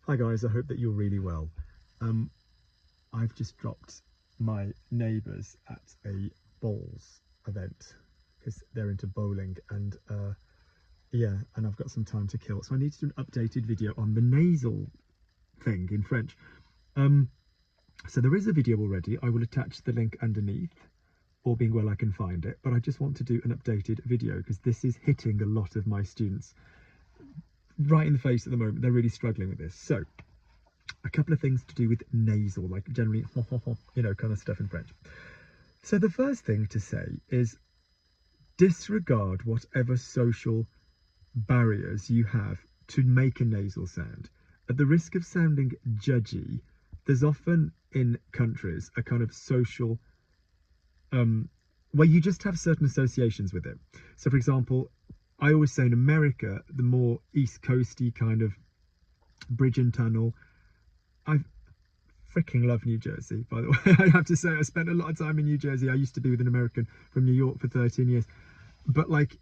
Hi guys, I hope that you're really well. I've just dropped my neighbours at a bowls event because they're into bowling and yeah, and I've got some time to kill. So I need to do an updated video on the nasal thing in French. So there is a video already. I will attach the link underneath, or being well I can find it, but I just want to do an updated video because this is hitting a lot of my students right in the face at the moment. They're really struggling with this. So a couple of things to do with nasal, like generally, you know, kind of stuff in French. So the first thing to say is disregard whatever social barriers you have to make a nasal sound. At the risk of sounding judgy, there's often in countries a kind of social where you just have certain associations with it. So for example, I always say in America, the more East Coasty kind of bridge and tunnel, I freaking love New Jersey, by the way. I have to say, I spent a lot of time in New Jersey. I used to be with an American from New York for 13 years. But like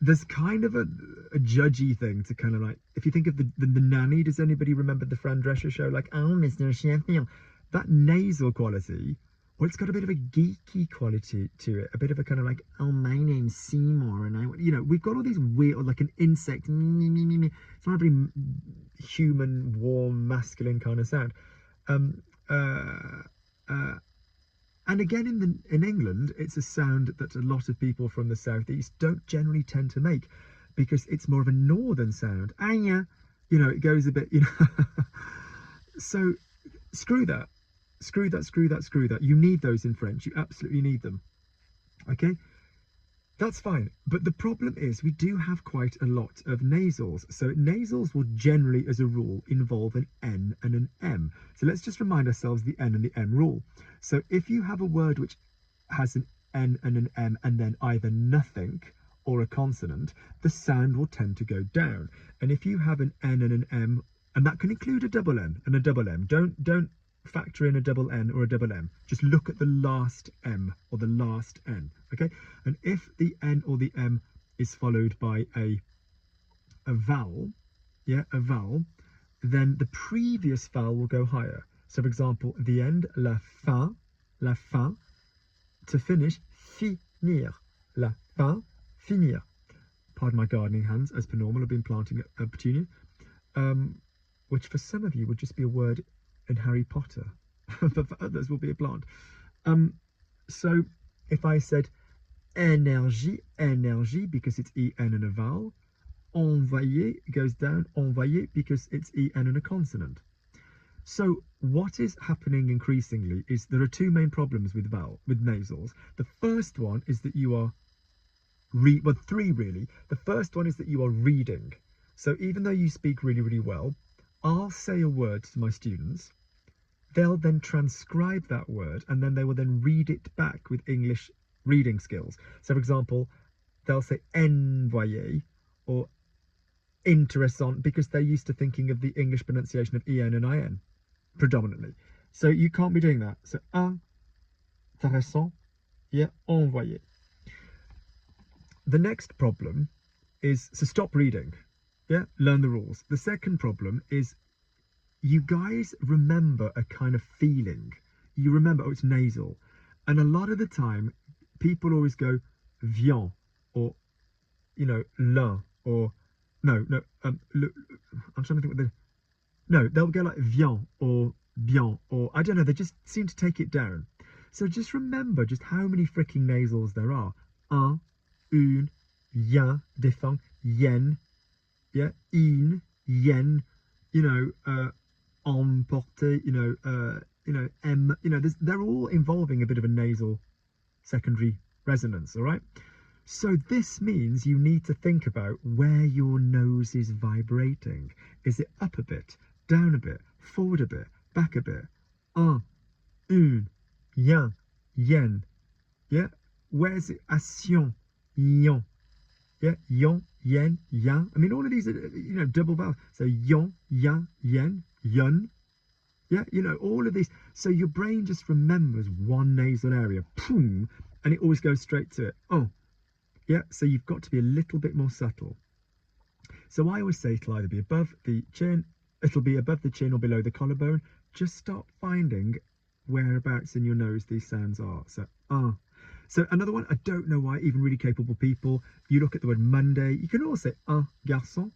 there's kind of a judgy thing to kind of like, if you think of the nanny, does anybody remember the Fran Drescher show? Like, oh, Mr. Champion. That nasal quality, well, it's got a bit of a geeky quality to it, a bit of a kind of like, oh, my name's Seymour, and I, you know, we've got all these weird, like an insect, it's not a very human, warm, masculine kind of sound. And again, in England, it's a sound that a lot of people from the southeast don't generally tend to make because it's more of a northern sound. Anya, you know, it goes a bit, you know. So screw that. Screw that, screw that, screw that. You need those in French. You absolutely need them. Okay? That's fine. But the problem is we do have quite a lot of nasals. So nasals will generally, as a rule, involve an N and an M. So let's just remind ourselves the N and the M rule. So if you have a word which has an N and an M and then either nothing or a consonant, the sound will tend to go down. And if you have an N and an M, and that can include a double N and a double M, don't factor in a double N or a double M. Just look at the last M or the last N, okay? And if the N or the M is followed by a vowel, yeah, a vowel, then the previous vowel will go higher. So for example, the end, la fin, to finish, finir, la fin, finir. Pardon my gardening hands, as per normal, I've been planting a petunia, which for some of you would just be a word in Harry Potter, but for others will be a plant. So if I said énergie, énergie, because it's en and a vowel, envoyer goes down, envoyer, because it's en and a consonant. So what is happening increasingly is there are two main problems with nasals. The first one is that you are well, three really. The first one is that you are reading. So even though you speak really, really well, I'll say a word to my students, they'll then transcribe that word and then they will then read it back with English reading skills. So for example, they'll say envoyer or interessant because they're used to thinking of the English pronunciation of en and in predominantly. So you can't be doing that. So intéressant, yeah, envoyer. The next problem is, so stop reading, yeah, learn the rules. The second problem is you guys remember a kind of feeling. You remember, oh, it's nasal. And a lot of the time, people always go, viens, or, you know, l'un, or, no, I'm trying to think what the, no, they'll go like viens, or bien, or, I don't know, they just seem to take it down. So just remember just how many freaking nasals there are. Un, une, yen, défend, yen, yeah, in, yen, you know, emporter, you know, M, you know, they're all involving a bit of a nasal secondary resonance, all right? So this means you need to think about where your nose is vibrating. Is it up a bit, down a bit, forward a bit, back a bit? Un, une, yen, yen, yeah? Where's it? Assion, yon, yeah? Yon, yen, yang. I mean, all of these are, you know, double vowels. So yon, yang, yen, yun, yeah, you know, all of these. So your brain just remembers one nasal area, boom, and it always goes straight to it. Oh, yeah, so you've got to be a little bit more subtle. So I always say it'll either be above the chin, it'll be above the chin or below the collarbone. Just start finding whereabouts in your nose these sounds are. So So another one, I don't know why, even really capable people, you look at the word Monday, you can also say un garçon,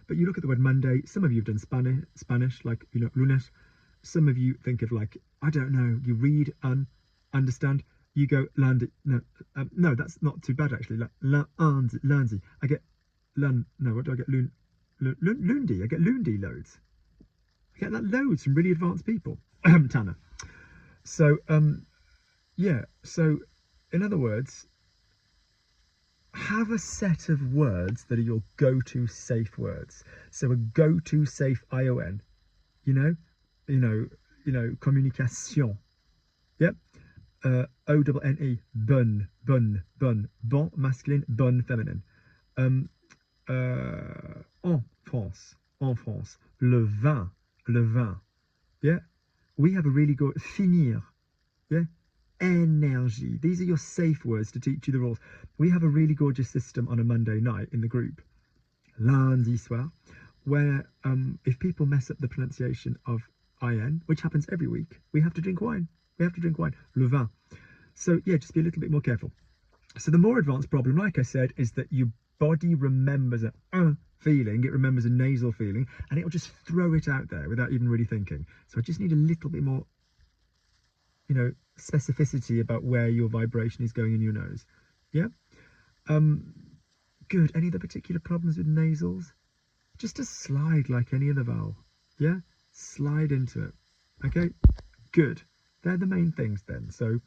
but you look at the word Monday, some of you have done Spanish, like, you know, lunes. Some of you think of like, I don't know, you read understand, you go lundi, no, that's not too bad actually, like lundi, I get no, what do I get, lundi, I get lundi loads. I get that loads from really advanced people. Tanner. So, yeah, so in other words, have a set of words that are your go-to safe words. So a go-to safe ION, you know, communication. Yep. ONNE, bonne, bon masculine, bonne féminine. En France, le vin. Yeah. We have a really good finir. Yeah. Energy. These are your safe words to teach you the rules. We have a really gorgeous system on a Monday night in the group, lundi soir, where if people mess up the pronunciation of IN, which happens every week, we have to drink wine. We have to drink wine. Le vin. So yeah, just be a little bit more careful. So the more advanced problem, like I said, is that your body remembers a feeling, it remembers a nasal feeling, and it'll just throw it out there without even really thinking. So I just need a little bit more, you know, specificity about where your vibration is going in your nose. Yeah. Good. Any other particular problems with nasals? Just a slide like any other vowel. Yeah. Slide into it. Okay. Good. They're the main things then. So,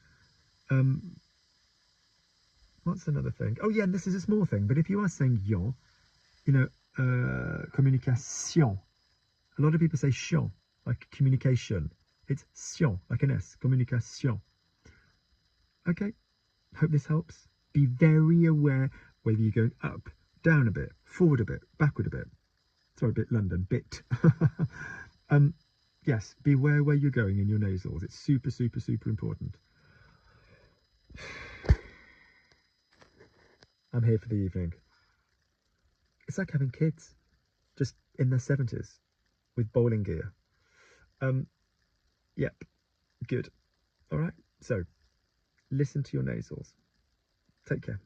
what's another thing? Oh yeah, and this is a small thing, but if you are saying yon, you know, communication. A lot of people say chion, like communication. It's sion, like an S, communication. Okay, hope this helps. Be very aware whether you're going up, down a bit, forward a bit, backward a bit. Sorry, a bit London, bit. Yes, be aware where you're going in your nasals. It's super, super, super important. I'm here for the evening. It's like having kids, just in their 70s, with bowling gear. Yep, good. All right, so listen to your nasals. Take care.